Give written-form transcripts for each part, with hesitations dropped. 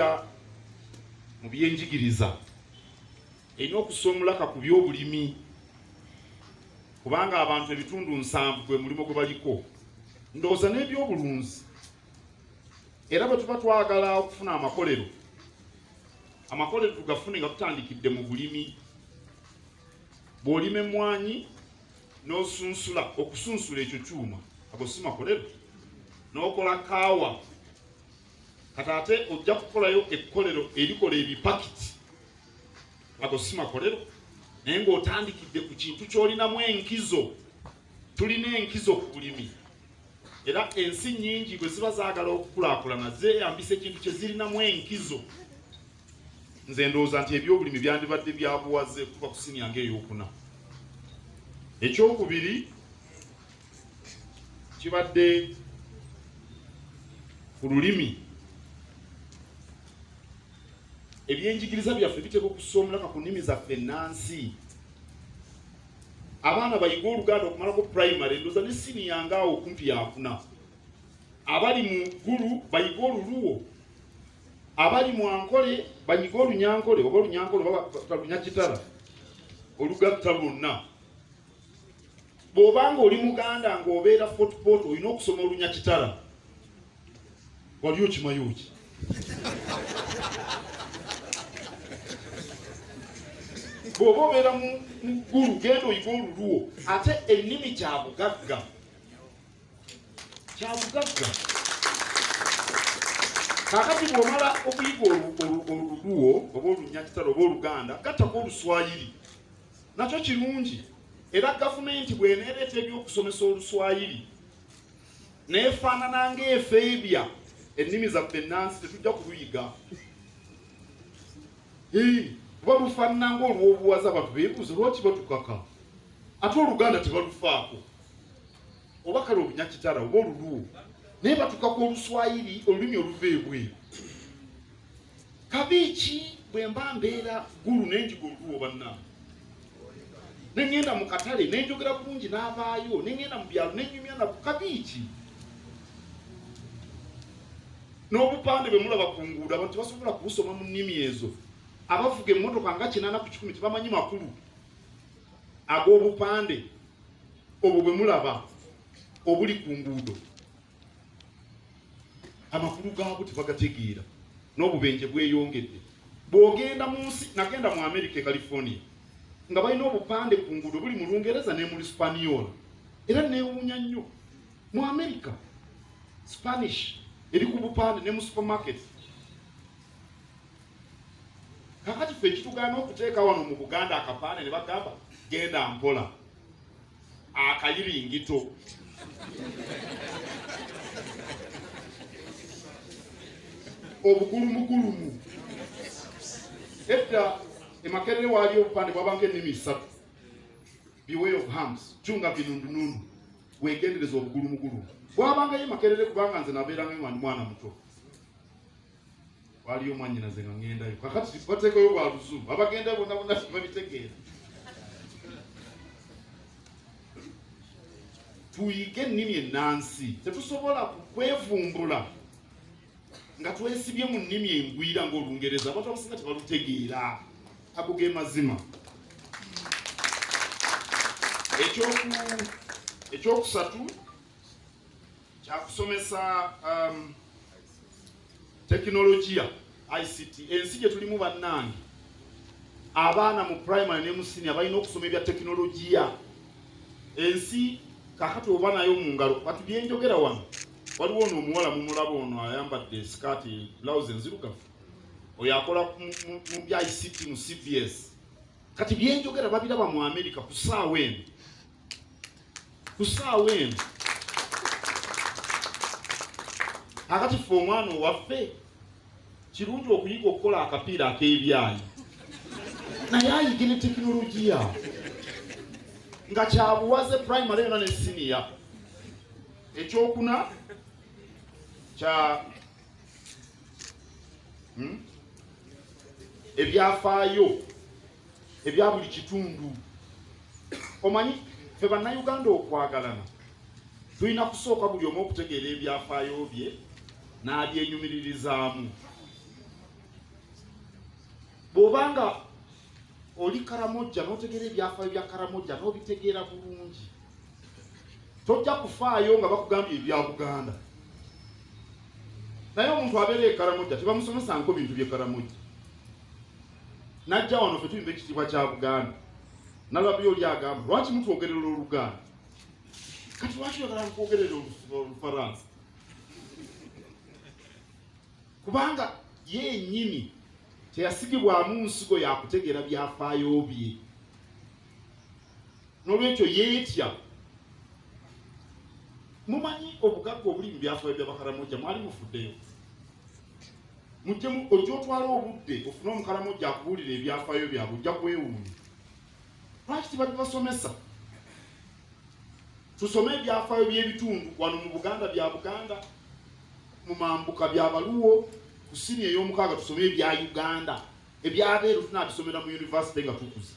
okubeera mu byenjigiriza erina okusomulaka ku by'obulimi, kubanga abantu ebitundu 7 gwe mulimo gwe baliko, ndowooza n'ebyobulunzi. Era bwe tuba twagala okufuna amakolero tugafune nga tutandikidde mu bulimi. Bw'olima emmwanyi n'osunsula, okusunsula ekyo kyuma, ago si makolero. N'okola kaawa, kati ate ojja kukolayo ekkolero erikola ebipakiti, ago si makolero. Naye ng'otandikidde ku kintu ky'olinamu enkizo. Tulina enkizo ku bulimi. Era ensi nnyingi bwe ziba zaagala okukulaakulana zeeyambisa ekintu kye zirinamu enkizo. Nze ndowooza nti ebyobulimi byandibadde byabuwaze kuva ku siniya ng'eyokuna. Ekyokubiri kibadde ku lulimi. Ebyenjigiriza byaffe biteekwa okusoomulaka ku nnimi zaffe ennansi. Abaana bayiga Oluganda okumalako primary, ndowooza ne siniya ngaawo okumpi yakuna. Abali mu ggulu bayiga Oluluwo, abali mu Ankole banyiga Olunyankole, oba Olunyankole oba Lunyakitala, olugatta lwonna. Bw'obanga oli Muganda ng'obeera Fort Portal olina okusoma Olunyakitala. Wali okimanyi ki? Bw'oba obeera mu ggulu genda oyiga Oluluwo. Ate ennimi kyabugagga. Kakati bw'omala okuyiga Oluluwo oba Olunyakitala oba Oluganda, gattako Oluswayiri. Nakyo kirungi. Era gavumenti bw'eneereeta ebyokusomesa Oluswayiri neefaanana ng'efeebya ennimi zaffe ennansi, tetujja kuluyiga. Kuba lufaanana ng'olw'obuwaza abantu beebuuza lwaki batukaka. Ate Oluganda tebalufaako. Oba kale Olunyakitala oba Oluluwo. Naye batukako Oluswayiri, olulimi oluva ebweru. Kabiiki bwe mba mbeera ggulu n'enjiga Oluluwo bannange. Nengenda mu katale nenjogera bulungi n'abaayo, nengenda mu byalo nenyumya na kabiiki. N'obupande bwe mulaba ku nguudo abantu tebasobola kubusoma mu nnimi ezo. Abavuga emmotoka nga 8 ku 10 tebamanyi makulu ag'obupande obwo bwe mulaba obuli ku nguudo. Amakulu gaabo tebagategeera, n'obubenje bweyongedde. Bw'ogenda mu nsi, nagenda mu America, California, nga balina obupande ku nguudo buli mu Lungereza ne mu Hispaniola. Era neewuunya nnyo. Mu America Spanish eri ku bupande ne mu supermarket. Kakati ffe ekitugaana okuteeka wano mu Buganda akapande ne bagamba genda mpola, akayiringito. Obugulumugulumu. Edda emakerere waali obupande bwabanga ennimi 3. Beware of harms, chunga binundunundu, weegendereza obugulumugulumu. Bwabanga ye makerere kubanga nze nabeeranga mwana muto. Waliyo mwannyinaze nga ngendayo. Kakati bateekayo bwa Luzungu. Abagenda bonna babitegeera. Tuyige ennimi ennansi. Tetusobola kwevumbula nga twesibye mu nnimi engwira ng'Olungereza. Abantu abasinga tebalutegeera. Ago ge mazima. Ekyokusatu kyakusomesa tekinologiya, ICT. Ensi gye tulimu bannange, abaana mu primary ne mu senior balina okusoma ebya tekinologiya. Ensi kakati oba nayo mu ngalo. Kati byenjogera wano, waliwo ono omuwala mumulaba ono ayambadde sikaati blouse enzirugavu, oyo akola mu bya ICT mu CBS. Kati byenjogera babiraba mu America ku ssaawa eno. Akati ffe omwana owaffe kirungi okuyiga okukola akapiira ak'ebyayi, naye ayige ne tekinologiya nga kyabuwaze primary yonna ne senior. Ekyokuna kya ebyafaayo ebya buli kitundu. Omanyi ffe bannayuganda okwagalana tulina kusooka buli omu okutegeera ebyafaayo bye n'abyenyumiririzaamu. bw'obanga oli Karamojja n'otegeera ebyafaayo bya Karamojja n'obitegeera bulungi, tojja kufaayo nga bakugambye ebya Buganda. Naye omuntu abeera e Karamojja tebamusomesanko bintu bye Karamojja. Najja wano ffe tuyimba ekitiibwa kya Buganda. Nalabye oli agamba, lwaki mutwogerera Oluganda? Kati lwaki oyagala nkwogerera Olufaransa? Kubanga yennyini teyasigibwamu nsigo yakutegeera byafaayo bye. N'olwekyo yeetya. Mumanyi obugagga obuli mu byafaayo by'Abakaramojja mwali mufuddeyo. Mujjemu ojja otwala obudde ofune Omukaramojja akubuulira ebyafaayo byabwe ojja kwewuunya. Lwaki tibabibasomesa? Tusome ebyafaayo by'ebitundu wano mu Buganda bya Buganda, mu Mambuka bya Baluwo, ku sini ey'omukaaga tusome ebya Uganda, ebyabeeru tunaabisomera mu yunivasite nga tukuze.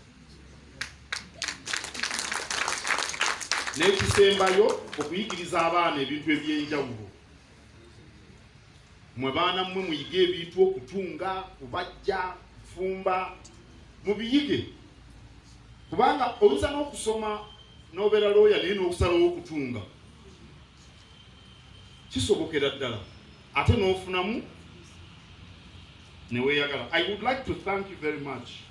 N'ekisembayo okuyigiriza abaana ebintu ebyenjawulo. Mwe baana mmwe muyige ebintu okutunga, kubajja, kufumba, mubiyige. Kubanga oyinza n'okusoma n'obeera looya naye n'okusalawo okutunga. Kisobokera ddala. Ate n'ofunamu ne weeyagala. I would like to thank you very much.